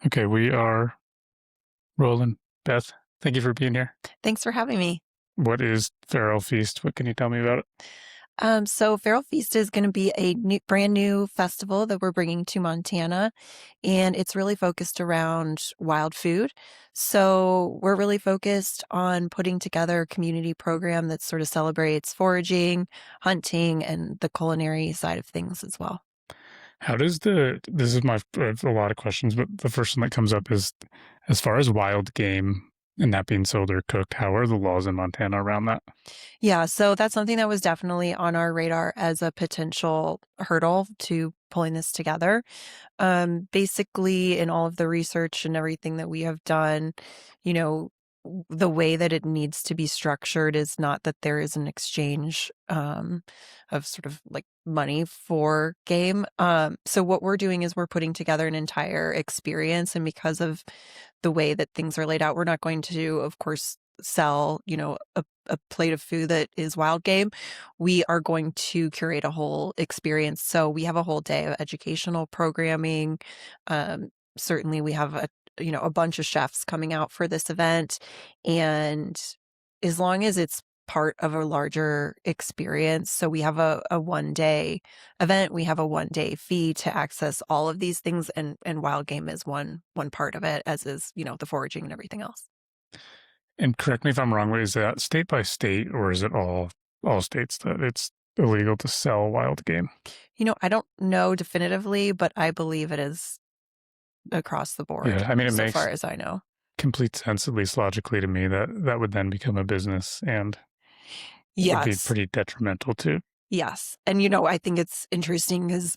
Okay, we are rolling. Beth, thank you for being here. Thanks for having me. What is Feral Feast? What can you tell me about it? So Feral Feast is going to be a brand new festival that we're bringing to Montana, and it's really focused around wild food. So we're really focused on putting together a community program that sort of celebrates foraging, hunting, and the culinary side of things as well. How does this is my, I have a lot of questions, but the first one that comes up is as far as wild game and that being sold or cooked, how are the laws in Montana around that? Yeah, so that's something that was definitely on our radar as a potential hurdle to pulling this together. Basically, in all of the research and everything that we have done, you know, the way that it needs to be structured is not that there is an exchange of sort of like money for game. So what we're doing is we're putting together an entire experience, and because of the way that things are laid out, we're not going to, of course, sell, a plate of food that is wild game. We are going to curate a whole experience. So we have a whole day of educational programming. Certainly we have a bunch of chefs coming out for this event. And as long as it's part of a larger experience, so we have a 1 day event, we have a 1 day fee to access all of these things, and wild game is one part of it, as is, the foraging and everything else. And correct me if I'm wrong, but is that state by state or is it all states that it's illegal to sell wild game? I don't know definitively, but I believe it is across the board, Yeah, I mean it so makes far as I know. complete sense, at least logically to me, that that would then become a business and would be Yes. pretty detrimental to. Yes. And, I think it's interesting because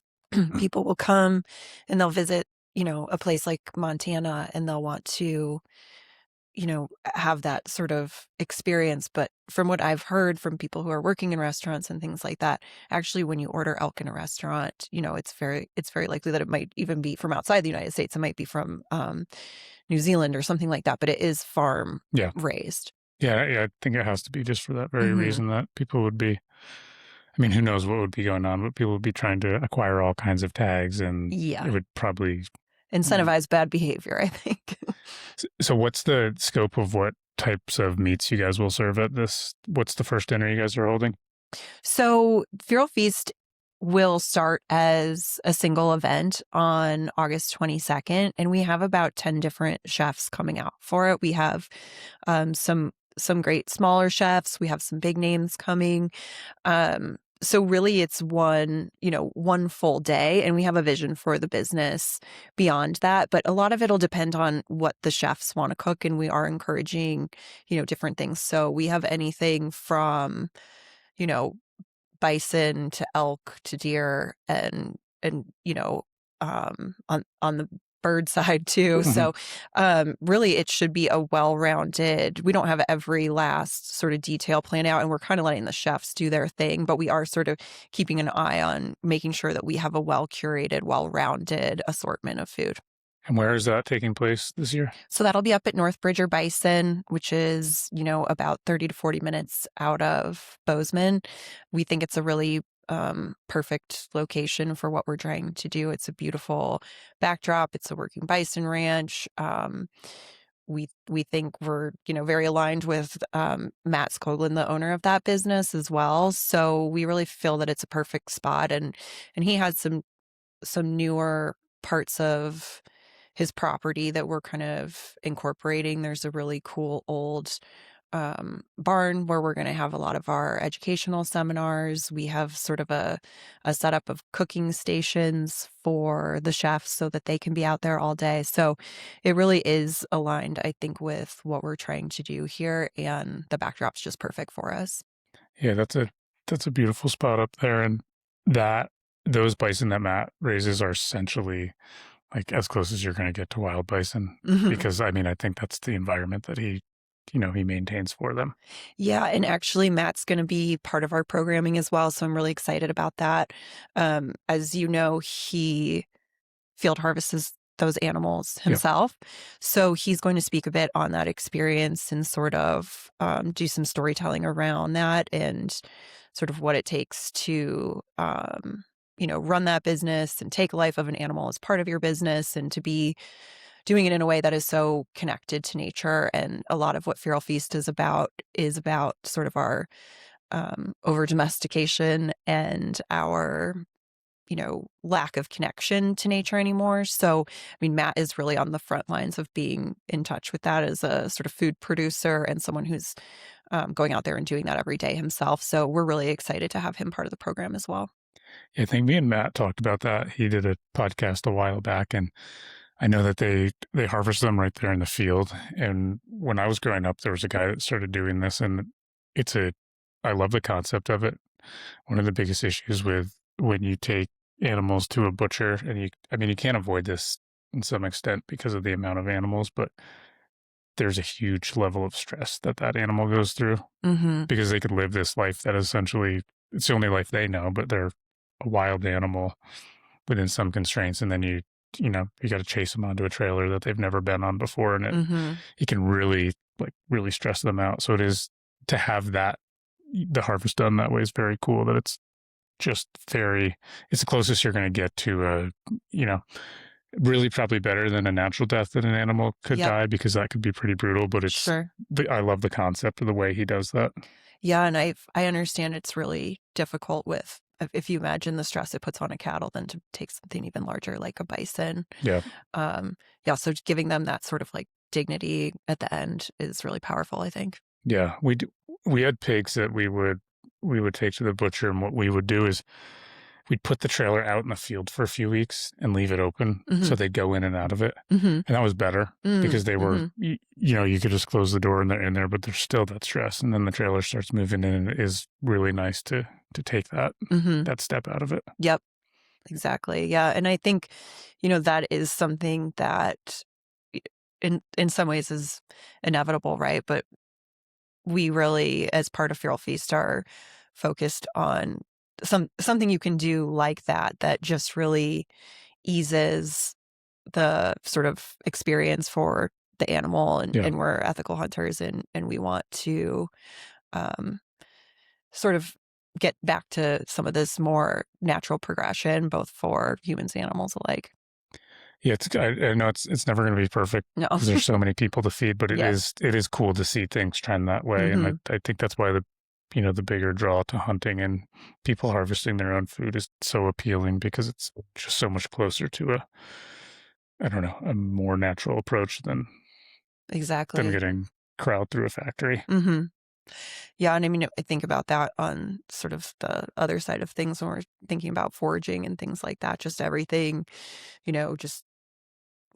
people will come and they'll visit, a place like Montana, and they'll want to, have that sort of experience. But from what I've heard from people who are working in restaurants and things like that, actually, when you order elk in a restaurant, it's very likely that it might even be from outside the United States. It might be from New Zealand or something like that, but it is farm Yeah. raised. Yeah, I think it has to be just for that very Hmm. reason that people would be, I mean, who knows what would be going on, but people would be trying to acquire all kinds of tags and it Yeah. would probably. Incentivize bad behavior, I think. So what's the scope of what types of meats you guys will serve at this? What's the first dinner you guys are holding? So, Feral Feast will start as a single event on August 22nd, and we have about 10 different chefs coming out for it. We have some great smaller chefs, we have some big names coming. So really it's one full day, and we have a vision for the business beyond that, but a lot of it'll depend on what the chefs want to cook, and we are encouraging, different things. So we have anything from, you know, bison to elk to deer, and on the bird side too. Mhm. So really it should be a well-rounded. We don't have every last sort of detail planned out, and we're kind of letting the chefs do their thing, but we are sort of keeping an eye on making sure that we have a well-curated, well-rounded assortment of food. And where is that taking place this year? So that'll be up at North Bridger Bison, which is, about 30 to 40 minutes out of Bozeman. We think it's a really perfect location for what we're trying to do. It's a beautiful backdrop. It's a working bison ranch. We think we're, very aligned with Matt Skoglund, the owner of that business as well. So we really feel that it's a perfect spot, and he has some newer parts of his property that we're kind of incorporating. There's a really cool old barn where we're going to have a lot of our educational seminars. We have sort of a setup of cooking stations for the chefs so that they can be out there all day. So it really is aligned, I think, with what we're trying to do here, and the backdrop's just perfect for us. Yeah, that's a beautiful spot up there, and that those bison that Matt raises are essentially like as close as you're going to get to wild bison Mhm. because I mean I think that's the environment that he maintains for them. Yeah, and actually Matt's gonna be part of our programming as well, so I'm really excited about that. As you know, he field harvests those animals Yeah. himself, so he's going to speak a bit on that experience and sort of, do some storytelling around that, and sort of what it takes to, run that business and take life of an animal as part of your business, and to be doing it in a way that is so connected to nature. And a lot of what Feral Feast is about sort of our over domestication and our lack of connection to nature anymore. So, I mean, Matt is really on the front lines of being in touch with that as a sort of food producer and someone who's going out there and doing that every day himself. So we're really excited to have him part of the program as well. Yeah, I think me and Matt talked about that. He did a podcast a while back, and I know that they harvest them right there in the field. And when I was growing up, there was a guy that started doing this, and I love the concept of it. One of the biggest issues with when you take animals to a butcher, and you can't avoid this in some extent because of the amount of animals, but there's a huge level of stress that animal goes through Mm-hmm. because they could live this life that essentially it's the only life they know, but they're a wild animal within some constraints, and then you got to chase them onto a trailer that they've never been on before, and Mm-hmm. it can really stress them out. So it is to have the harvest done that way is very cool. That it's just it's the closest you're going to get to really probably better than a natural death that an animal could Yep. die, because that could be pretty brutal. But Sure. I love the concept of the way he does that. Yeah, and I understand it's really difficult with if you imagine the stress it puts on a cattle, then to take something even larger like a bison. Yeah. Yeah, so giving them that sort of like dignity at the end is really powerful, I think. Yeah, we had pigs that we would take to the butcher, and what we would do is we'd put the trailer out in the field for a few weeks and leave it open Mm-hmm. so they'd go in and out of it. Mm-hmm. And that was better because they were, Mm-hmm. you could just close the door and they're in there, but there's still that stress. And then the trailer starts moving in, and it is really nice to take Mm-hmm. that step out of it. Yep, exactly. Yeah, and I think that is something that in some ways is inevitable, right? But we really, as part of Feral Feast, are focused on something you can do like that just really eases the sort of experience for the animal, Yeah. and we're ethical hunters, and we want to um, sort of get back to some of this more natural progression, both for humans and animals alike. Yeah, I know it's never going to be perfect No. because there's so many people to feed, but Yes. it is cool to see things trend that way. And Mm-hmm. I think that's why the bigger draw to hunting and people harvesting their own food is so appealing, because it's just so much closer to I don't know, a more natural approach than Exactly. getting corralled through a factory. Mm-hmm. Yeah, and I mean, I think about that on sort of the other side of things when we're thinking about foraging and things like that. Just everything, just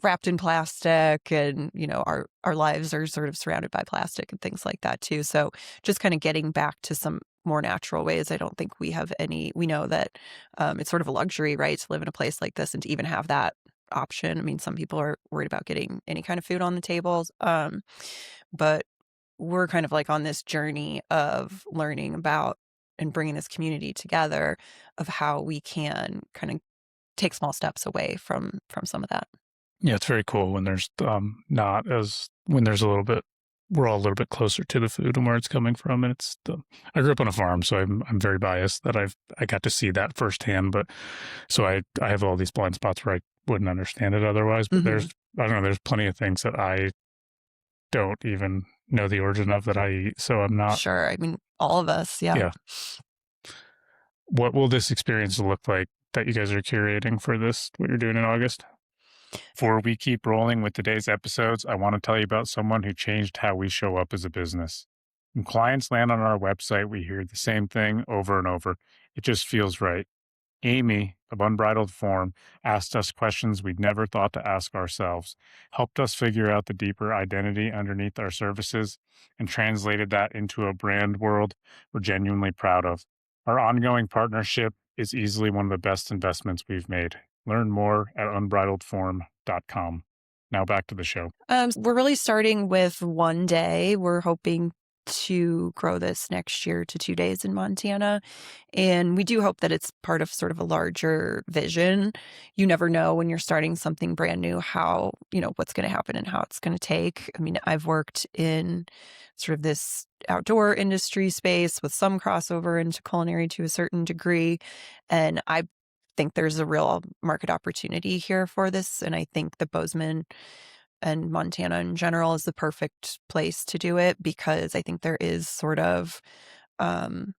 wrapped in plastic, and our lives are sort of surrounded by plastic and things like that too. So just kind of getting back to some more natural ways. I don't think we have any. We know that it's sort of a luxury, right, to live in a place like this and to even have that option. I mean, some people are worried about getting any kind of food on the tables, but we're kind of like on this journey of learning about and bringing this community together of how we can kind of take small steps away from some of that. Yeah, it's very cool when there's not as when there's a little bit we're all a little bit closer to the food and where it's coming from. And I grew up on a farm, so I'm very biased that I got to see that firsthand. But so I have all these blind spots where I wouldn't understand it otherwise. But Mhm. I don't know, there's plenty of things that I don't even know the origin of that I eat. So I'm not. Sure. I mean, all of us. Yeah. Yeah. What will this experience look like that you guys are curating for what you're doing in August? Before we keep rolling with today's episodes, I want to tell you about someone who changed how we show up as a business. When clients land on our website, we hear the same thing over and over. It just feels right. Amy of Unbridled Form asked us questions we'd never thought to ask ourselves, helped us figure out the deeper identity underneath our services, and translated that into a brand world we're genuinely proud of. Our ongoing partnership is easily one of the best investments we've made. Learn more at unbridledform.com. Now back to the show. We're really starting with one day. We're hoping to grow this next year to 2 days in Montana. And we do hope that it's part of sort of a larger vision. You never know when you're starting something brand new, how, what's going to happen and how it's going to take. I mean, I've worked in sort of this outdoor industry space with some crossover into culinary to a certain degree. And I think there's a real market opportunity here for this. And I think the Bozeman and Montana in general is the perfect place to do it because I think there is sort of, um,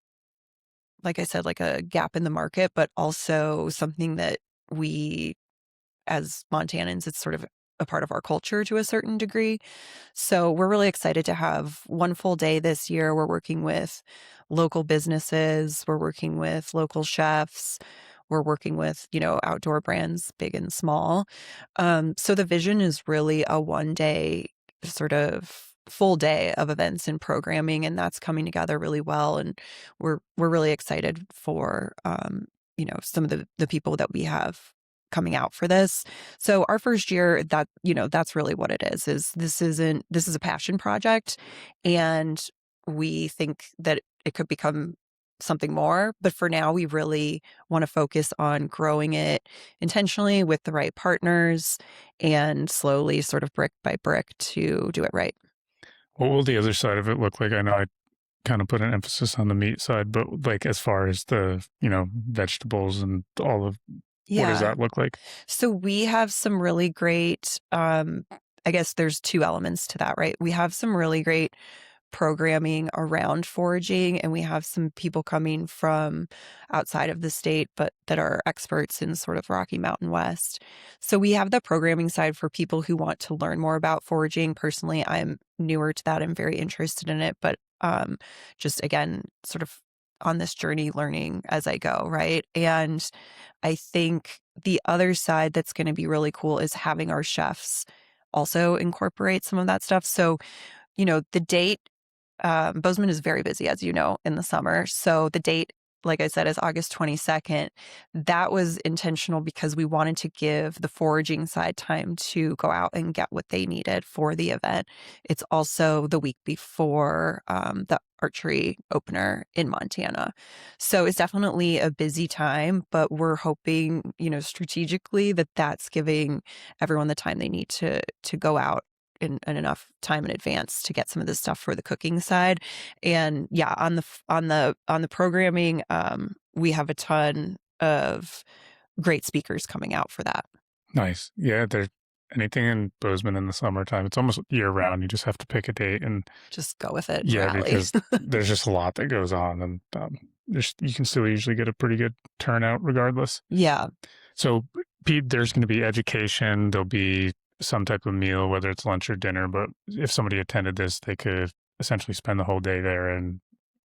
like I said, like a gap in the market, but also something that we as Montanans, it's sort of a part of our culture to a certain degree. So we're really excited to have one full day this year. We're working with local businesses, we're working with local chefs, we're working with, outdoor brands, big and small. So the vision is really a one day sort of full day of events and programming, and that's coming together really well. And we're really excited for some of the people that we have coming out for this. So our first year, that's really what it is this is a passion project, and we think that it could become something more. But for now, we really want to focus on growing it intentionally with the right partners and slowly, sort of brick by brick, to do it right. What will the other side of it look like? I know I kind of put an emphasis on the meat side, but like as far as the, vegetables and all of what does Yeah. that look like? So we have some really great, I guess there's two elements to that, right? We have some really great programming around foraging, and we have some people coming from outside of the state, but that are experts in sort of Rocky Mountain West. So we have the programming side for people who want to learn more about foraging. Personally, I'm newer to that. I'm very interested in it, but just again, sort of on this journey learning as I go, right? And I think the other side that's going to be really cool is having our chefs also incorporate some of that stuff. So, the date, Bozeman is very busy, as you know, in the summer. So the date, like I said, is August 22nd. That was intentional because we wanted to give the foraging side time to go out and get what they needed for the event. It's also the week before the archery opener in Montana. So it's definitely a busy time, but we're hoping, strategically, that that's giving everyone the time they need to go out in enough time in advance to get some of this stuff for the cooking side. And yeah, on the programming, we have a ton of great speakers coming out for that. Nice. Yeah, there's anything in Bozeman in the summertime. It's almost year round. You just have to pick a date and Just go with it and yeah, rally. because there's just a lot that goes on and you can still usually get a pretty good turnout regardless. Yeah. So Pete, there's going to be education. There'll be some type of meal, whether it's lunch or dinner. But if somebody attended this, they could essentially spend the whole day there. And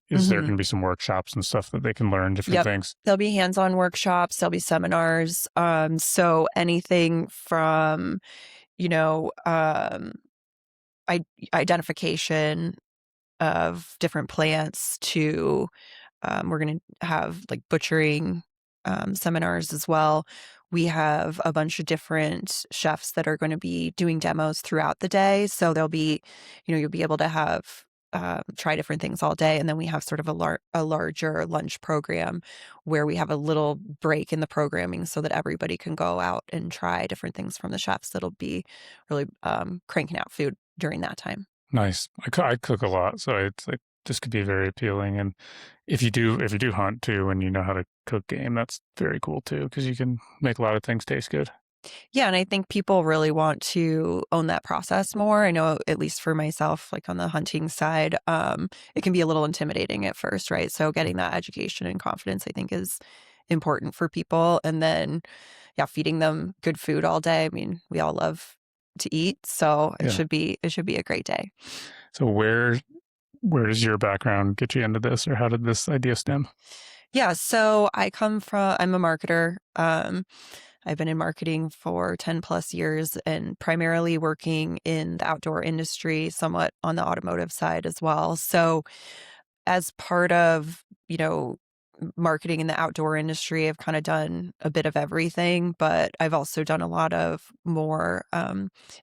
is there Hmm. going to be some workshops and stuff that they can learn different Yep. things? There'll be hands-on workshops, there'll be seminars. So anything from, you know, um, identification of different plants to we're going to have like butchering seminars as well. We have a bunch of different chefs that are going to be doing demos throughout the day. So there'll be, you'll be able to have try different things all day, and then we have sort of a larger lunch program where we have a little break in the programming so that everybody can go out and try different things from the chefs that'll be really cranking out food during that time. Nice. I cook a lot, so it's like this could be very appealing. And if you do hunt too, and you know how to cook game, that's very cool too because you can make a lot of things taste good. Yeah, and I think people really want to own that process more. I know, at least for myself, like on the hunting side, it can be a little intimidating at first, right? So getting that education and confidence, I think, is important for people. And then, yeah, feeding them good food all day. I mean, we all love to eat, so it Yeah. should be a great day. So where does your background get you into this, or how did this idea stem? Yeah, so I'm a marketer. I've been in marketing for 10 plus years and primarily working in the outdoor industry, somewhat on the automotive side as well. So, as part of, marketing in the outdoor industry, I've kind of done a bit of everything, but I've also done a lot of more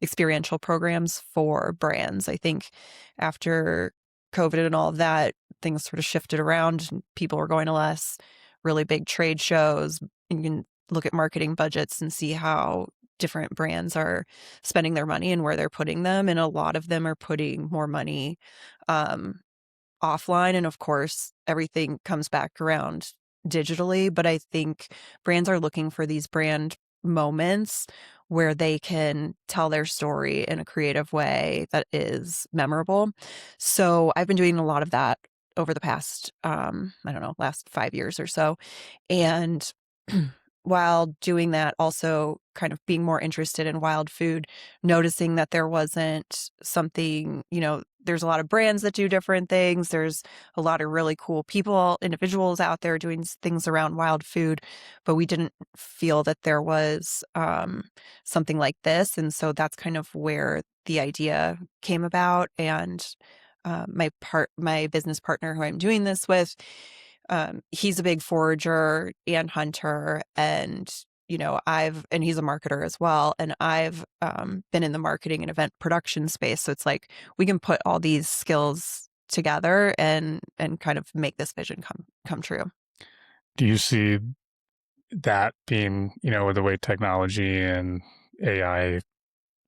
experiential programs for brands. I think after COVID and all of that, things sort of shifted around. And people were going to less really big trade shows. You can look at marketing budgets and see how different brands are spending their money and where they're putting them. And a lot of them are putting more money um, offline. And of course, everything comes back around digitally. But I think brands are looking for these brand moments where they can tell their story in a creative way that is memorable. So I've been doing a lot of that over the past, I don't know, last 5 years or so. And while doing that, also kind of being more interested in wild food, noticing that there wasn't something, there's a lot of brands that do different things. There's a lot of really cool people, individuals out there doing things around wild food, but we didn't feel that there was something like this. And so that's kind of where the idea came about. And my business partner who I'm doing this with, he's a big forager and hunter, and and he's a marketer as well, and I've been in the marketing and event production space, so it's like we can put all these skills together and kind of make this vision come true. Do you see that being, with the way technology and AI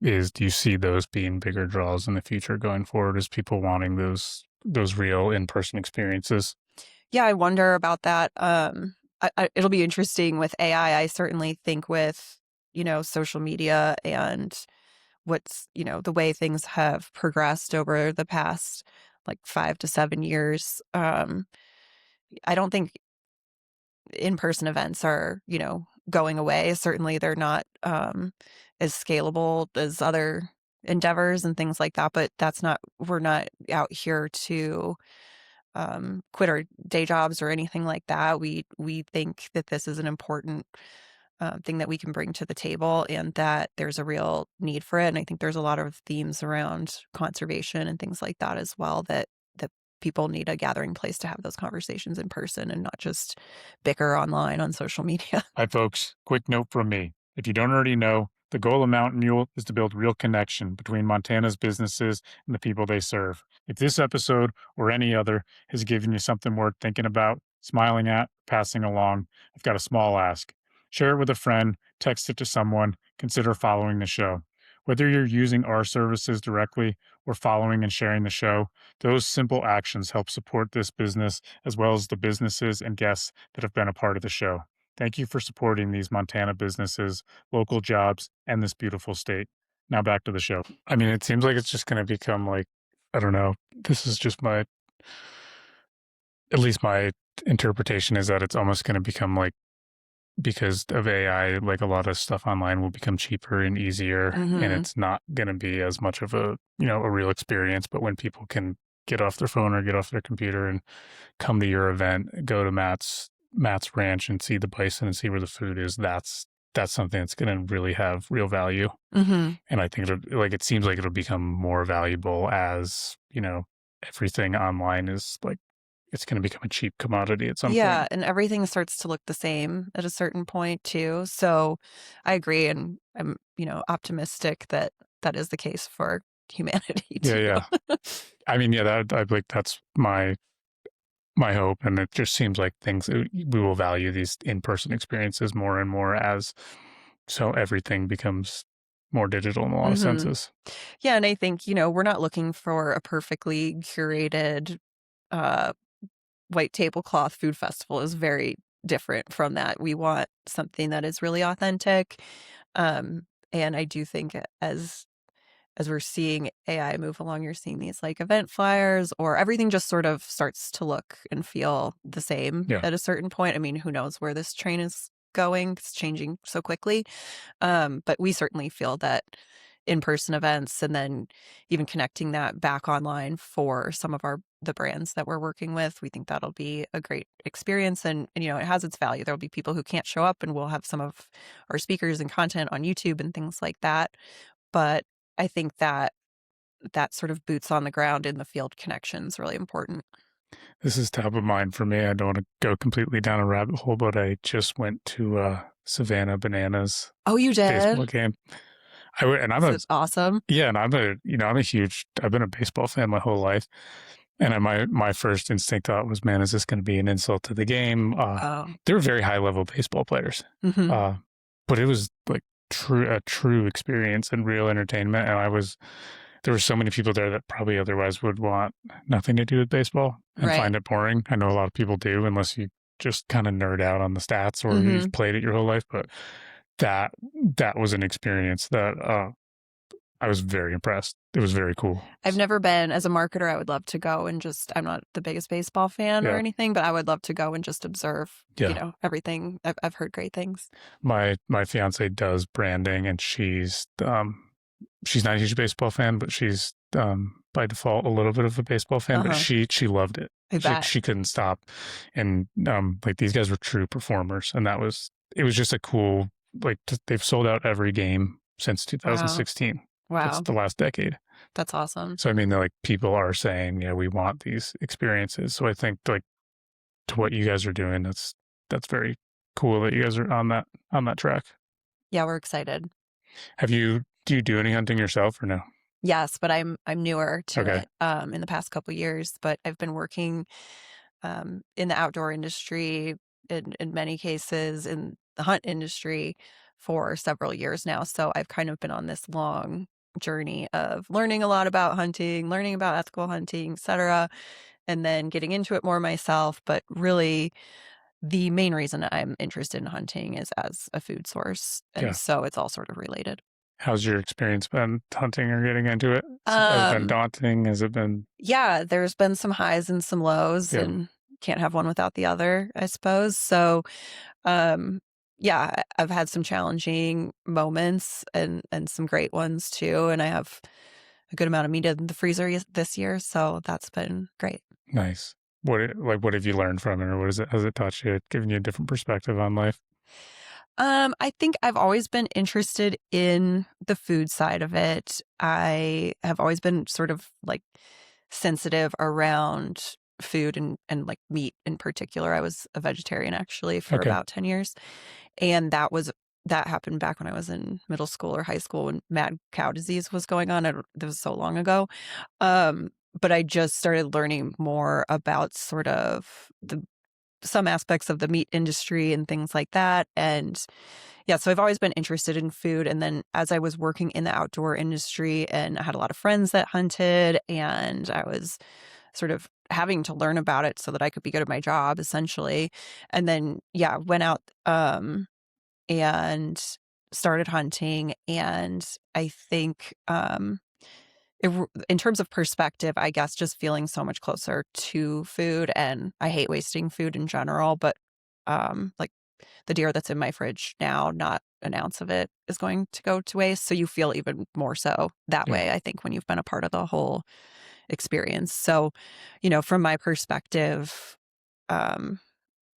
is, do you see those being bigger draws in the future going forward as people wanting those real in-person experiences? Yeah, I wonder about that. It'll be interesting with AI. I certainly think with social media and what's the way things have progressed over the past like 5 to 7 years. I don't think in-person events are going away. Certainly, they're not as scalable as other endeavors and things like that. But we're not out here to quit our day jobs or anything like that. We think that this is an important thing that we can bring to the table, and that there's a real need for it. And I think there's a lot of themes around conservation and things like that as well, that people need a gathering place to have those conversations in person and not just bicker online on social media. Hi, folks. Quick note from me. If you don't already know, the goal of Mountain Mule is to build real connection between Montana's businesses and the people they serve. If this episode or any other has given you something worth thinking about, smiling at, passing along, I've got a small ask. Share it with a friend, text it to someone, consider following the show. Whether you're using our services directly or following and sharing the show, those simple actions help support this business as well as the businesses and guests that have been a part of the show. Thank you for supporting these Montana businesses, local jobs, and this beautiful state. Now back to the show. I mean, it seems like it's just going to become like, I don't know. This is just at least my interpretation is that it's almost going to become like, because of AI, like a lot of stuff online will become cheaper and easier, and it's not going to be as much of a real experience. But when people can get off their phone or get off their computer and come to your event, go to Matt's ranch and see the bison and see where the food is, that's something that's going to really have real value. And I think it seems like it'll become more valuable as everything online is like, it's going to become a cheap commodity at some point. Yeah, and everything starts to look the same at a certain point too. So I agree, and I'm optimistic that that is the case for humanity too. Yeah. I mean, that's my hope, and it just seems like we will value these in-person experiences more and more as so everything becomes more digital in a lot of senses. Yeah, and I think we're not looking for a perfectly curated white tablecloth food festival. Is very different from that. We want something that is really authentic, and I do think as we're seeing AI move along, you're seeing these like event flyers, or everything just sort of starts to look and feel the same at a certain point. I mean, who knows where this train is going? It's changing so quickly. But we certainly feel that in-person events, and then even connecting that back online for some of the brands that we're working with, we think that'll be a great experience. And it has its value. There'll be people who can't show up, and we'll have some of our speakers and content on YouTube and things like that. But I think that sort of boots on the ground in the field connection is really important. This is top of mind for me. I don't want to go completely down a rabbit hole, but I just went to Savannah Bananas. Oh, you did? Baseball game. That's awesome. Yeah, and I've been a baseball fan my whole life. And my first instinct thought was, man, is this going to be an insult to the game? They were very high level baseball players, but it was like a true experience and real entertainment. And there were so many people there that probably otherwise would want nothing to do with baseball and find it boring. I know a lot of people do, unless you just kind of nerd out on the stats or you've played it your whole life. But that that was an experience that I was very impressed. It was very cool. I've never been. As a marketer, I would love to go and just, I'm not the biggest baseball fan or Yeah, anything, but I would love to go and just observe, yeah. everything. I've heard great things. My fiance does branding, and she's not a huge baseball fan, but she's by default a little bit of a baseball fan. But Uh-huh. she loved it. I bet. She couldn't stop, and like these guys were true performers, and it was just a cool they've sold out every game since Wow. 2016. That's Wow. the last decade. That's awesome. So I mean, like people are saying, yeah, we want these experiences. So I think like to what you guys are doing, that's very cool that you guys are on that track. Yeah, we're excited. Do you do any hunting yourself or no? Yes, but I'm newer to Okay. it in the past couple years, but I've been working in the outdoor industry in many cases in the hunt industry for several years now. So I've kind of been on this long journey of learning a lot about hunting, learning about ethical hunting, etc., and then getting into it more myself. But really, the main reason I'm interested in hunting is as a food source, and Yeah. so it's all sort of related. How's your experience been hunting or getting into it? Has it been Um, daunting? Has it been yeah, there's been some highs and some lows, yeah, and can't have one without the other, I suppose. So, um, yeah, I've had some challenging moments and some great ones too, and I have a good amount of meat in the freezer this year, so that's been great. nice? What have you learned from it, or what is it? Has it taught you, given you a different perspective on life? I think I've always been interested in the food side of it. I have always been sort of like sensitive around food and like meat in particular. I was a vegetarian actually for Okay. about 10 years. And that happened back when I was in middle school or high school when mad cow disease was going on. That was so long ago. But I just started learning more about sort of some aspects of the meat industry and things like that. And yeah, so I've always been interested in food. And then as I was working in the outdoor industry and I had a lot of friends that hunted, and I was sort of having to learn about it so that I could be good at my job essentially. And then, yeah, went out and started hunting. And I think in terms of perspective, I guess just feeling so much closer to food, and I hate wasting food in general, but like the deer that's in my fridge now, not an ounce of it is going to go to waste. So you feel even more so that Yeah. way, I think, when you've been a part of the whole experience. So, from my perspective, um,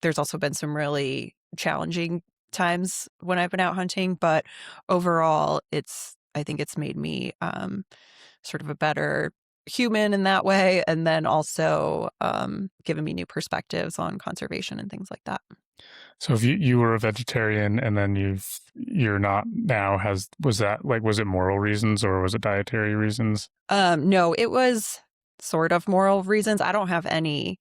there's also been some really challenging times when I've been out hunting, but overall, I think it's made me sort of a better human in that way, and then also given me new perspectives on conservation and things like that. So if you were a vegetarian and then you're not now, was it moral reasons or was it dietary reasons? No, it was sort of moral reasons. I don't have anything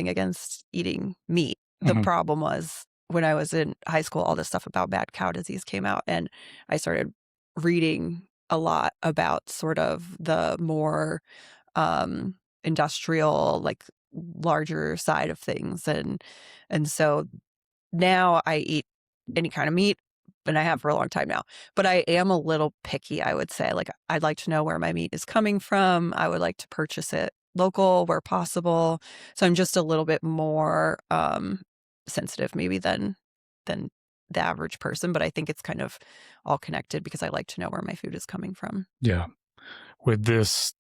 against eating meat. The Hmm. problem was when I was in high school, all this stuff about mad cow disease came out, and I started reading a lot about sort of the more industrial, like larger side of things, and so now I eat any kind of meat, and I have for a long time now. But I am a little picky, I would say. Like, I'd like to know where my meat is coming from. I would like to purchase it local where possible. So I'm just a little bit more sensitive maybe than the average person, but I think it's kind of all connected because I like to know where my food is coming from. Yeah. With this,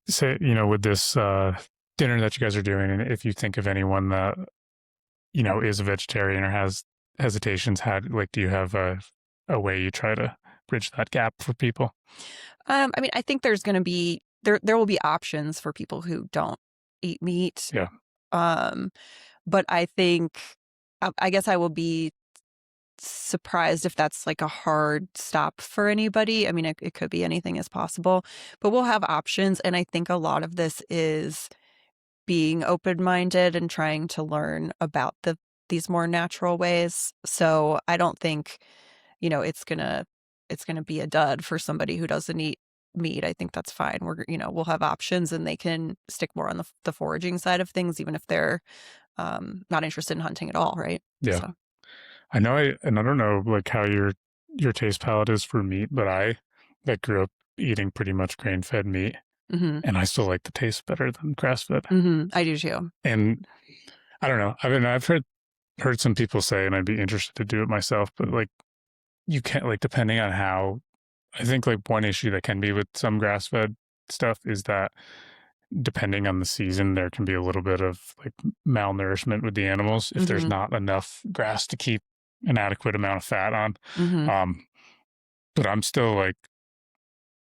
with this dinner that you guys are doing, and if you think of anyone that is a vegetarian or has hesitations, do you have a way you try to bridge that gap for people? I mean, I think there's going to be there will be options for people who don't eat meat. Yeah. Um, but I think I guess I will be surprised if that's like a hard stop for anybody. I mean, it could be anything is possible, but we'll have options. And I think a lot of this is being open-minded and trying to learn about these more natural ways. So I don't think, it's gonna be a dud for somebody who doesn't eat meat. I think that's fine. We'll have options, and they can stick more on the foraging side of things, even if they're not interested in hunting at all, right? Yeah. So I know and I don't know like how your taste palette is for meat, but I that grew up eating pretty much grain fed meat, Hmm. and I still like the taste better than grass fed. I do too. And I don't know. I've heard some people say, and I'd be interested to do it myself, but like you can't like depending on how. I think like one issue that can be with some grass fed stuff is that depending on the season, there can be a little bit of like malnourishment with the animals if there's Hmm. not enough grass to keep an adequate amount of fat on. Hmm. Um, but I'm still like,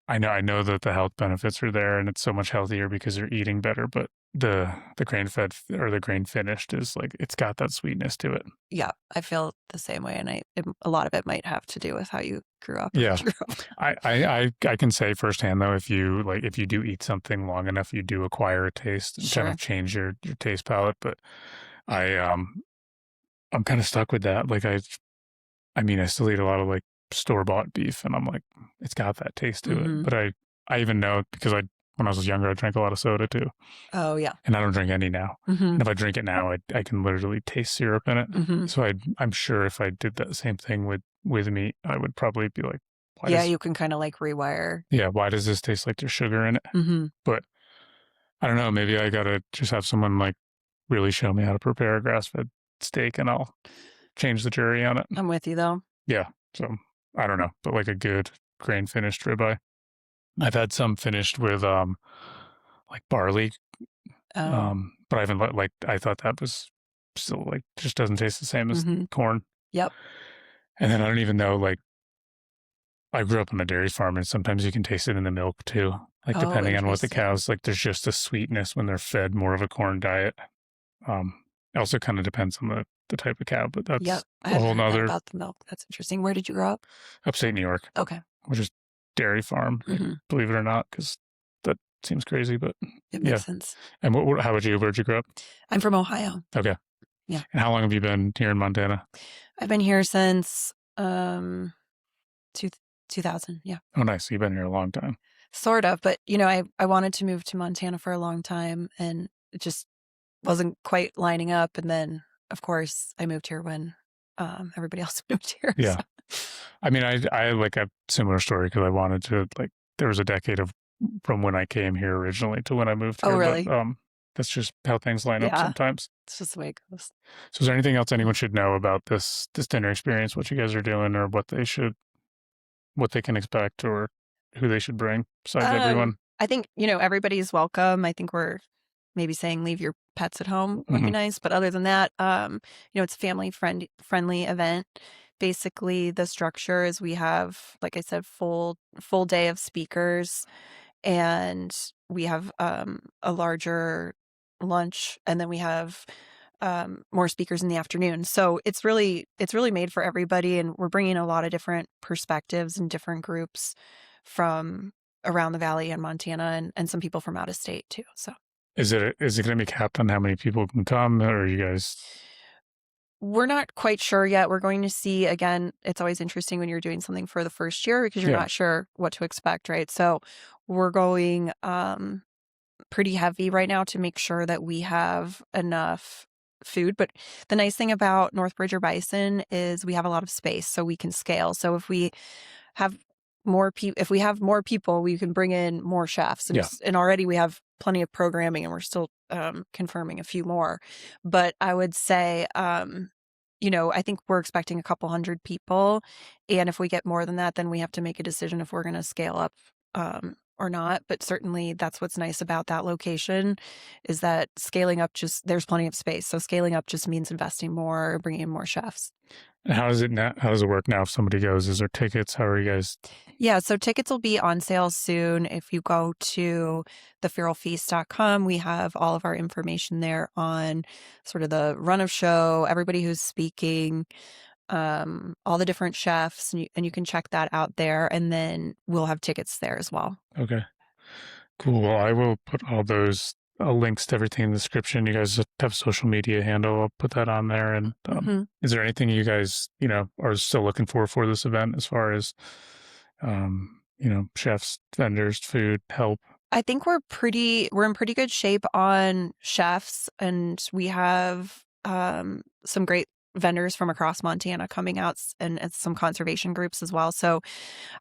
I know that the health benefits are there and it's so much healthier because they're eating better, but the grain fed or the grain finished is like, it's got that sweetness to it. Yeah, I feel the same way, and a lot of it might have to do with how you grew up or Yeah. grew up. I can say firsthand though, if you do eat something long enough, you do acquire a taste and kind Sure. of change your taste palette. But I I'm kind of stuck with that. Like I mean I still eat a lot of like store bought beef and I'm like, it's got that taste to it. Hmm. But I even know because I when I was younger I drank a lot of soda too. Oh yeah. And I don't drink any now. Hmm. And if I drink it now, I can literally taste syrup in it. Hmm. So I'm sure if I did that same thing with meat, I would probably be like, Yeah, you can kind of like rewire. why does this taste like there's sugar in it? Hmm. But I don't know, maybe I gotta just have someone like really show me how to prepare a grass fed steak and I'll change the jury on it. I'm with you though. Yeah. So I don't know, but like a good grain finished ribeye. I've had some finished with like barley. Oh. But I haven't like I thought that was still like just doesn't taste the same as Hmm. corn. Yep. And then I don't even know like I grew up on a dairy farm and sometimes you can taste it in the milk too. Like Oh, depending on what the interesting. cows like there's just a sweetness when they're fed more of a corn diet. It also kind of depends on the type of cow, but Yep. that's I a hadn't whole heard that nother about the milk. That's interesting. Where did you grow up? upstate New York, Okay. which is dairy farm, like Hmm. believe it or not, because that seems crazy, but It yeah. makes sense. And how would you? Where'd you grow up? I'm from Ohio. Okay. Yeah. And how long have you been here in Montana? I've been here since two, 2000. Yeah. Oh, nice. You've been here a long time. Sort of, but I wanted to move to Montana for a long time and it just wasn't quite lining up. And then of course I moved here when everybody else moved here. Yeah. So. I mean, I like a similar story because I wanted to like there was a decade of from when I came here originally to when I moved Oh, here, really? but that's just how things line up Yeah. sometimes. It's just the way it goes. So, is there anything else anyone should know about this dinner experience? What you guys are doing, or what they can expect, or who they should bring besides everyone? I think, everybody's welcome. I think we're maybe saying leave your pets at home would be Mhm. nice. But other than that, it's a friendly event. Basically, the structure is we have, like I said, full day of speakers, and we have a larger lunch, and then we have more speakers in the afternoon. So it's really made for everybody, and we're bringing a lot of different perspectives and different groups from around the valley in Montana, and some people from out of state too. So Is it going to be capped on how many people can come, or are you guys? we're not quite sure yet. We're going to see. Again, it's always interesting when you're doing something for the first year because you're Yeah. not sure what to expect, right? So we're going pretty heavy right now to make sure that we have enough food. But the nice thing about North Bridger Bison is we have a lot of space, so we can scale. So if we have more people, we can bring in more chefs. And, Yeah. and already we have plenty of programming, and we're still confirming a few more. But I would say, I think we're expecting a couple hundred people. And if we get more than that, then we have to make a decision if we're going to scale up or not. But certainly that's what's nice about that location is that scaling up there's plenty of space. So scaling up just means investing more, bringing in more chefs. And how does it now? How does it work now? If somebody goes, is there tickets? How are you guys? Yeah, so tickets will be on sale soon. If you go to theferalfeast.com, we have all of our information there on sort of the run of show, everybody who's speaking, all the different chefs, and you can check that out there. And then we'll have tickets there as well. Okay, cool. Well, I will put all those links to everything in the description. You guys have social media handle. I'll put that on there. And is there anything you guys are still looking for this event as far as chefs, vendors, food, help? I think we're in pretty good shape on chefs, and we have some great vendors from across Montana coming out and some conservation groups as well. So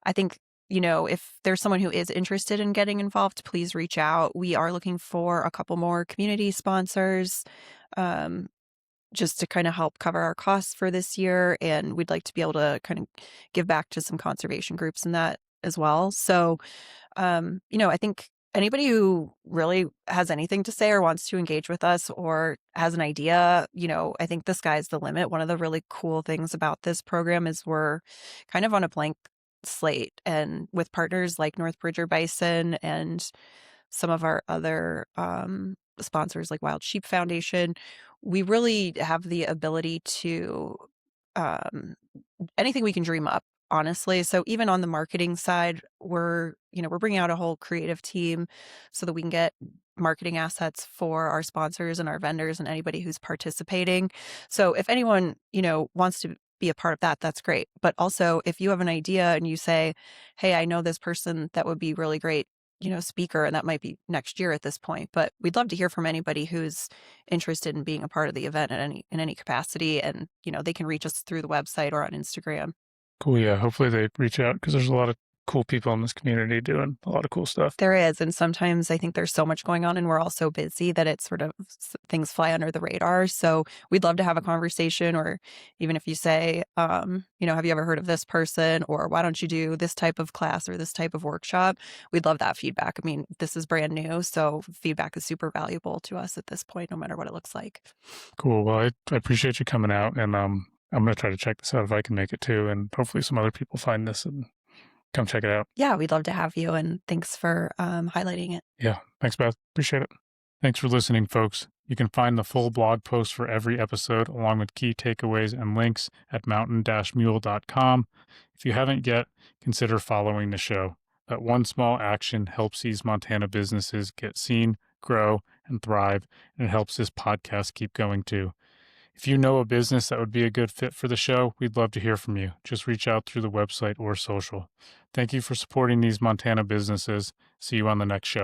I think, if there's someone who is interested in getting involved, please reach out. We are looking for a couple more community sponsors, um, just to kind of help cover our costs for this year. And we'd like to be able to kind of give back to some conservation groups in that as well. So, I think anybody who really has anything to say or wants to engage with us or has an idea, I think the sky's the limit. One of the really cool things about this program is we're kind of on a blank slate, and with partners like North Bridger Bison and some of our other sponsors like Wild Sheep Foundation, we really have the ability to um, anything we can dream up, honestly. So even on the marketing side, we're bringing out a whole creative team so that we can get marketing assets for our sponsors and our vendors and anybody who's participating. So if anyone, wants to be a part of that, that's great. But also if you have an idea and you say, hey, I know this person that would be really great, speaker, and that might be next year at this point, but we'd love to hear from anybody who's interested in being a part of the event in any capacity. And, they can reach us through the website or on Instagram. Cool. Yeah. Hopefully they reach out because there's a lot of cool people in this community doing a lot of cool stuff. There is, and sometimes I think there's so much going on and we're all so busy that it's sort of things fly under the radar. So we'd love to have a conversation, or even if you say, have you ever heard of this person, or why don't you do this type of class or this type of workshop? We'd love that feedback. I mean, this is brand new, so feedback is super valuable to us at this point, no matter what it looks like. Cool. Well, I appreciate you coming out, and I'm going to try to check this out if I can make it too, and hopefully some other people find this and come check it out. Yeah, we'd love to have you, and thanks for highlighting it. Yeah. Thanks, Beth. Appreciate it. Thanks for listening, folks. You can find the full blog post for every episode, along with key takeaways and links at mountain-mule.com. If you haven't yet, consider following the show. That one small action helps these Montana businesses get seen, grow, and thrive, and it helps this podcast keep going too. If you know a business that would be a good fit for the show, we'd love to hear from you. Just reach out through the website or social. Thank you for supporting these Montana businesses. See you on the next show.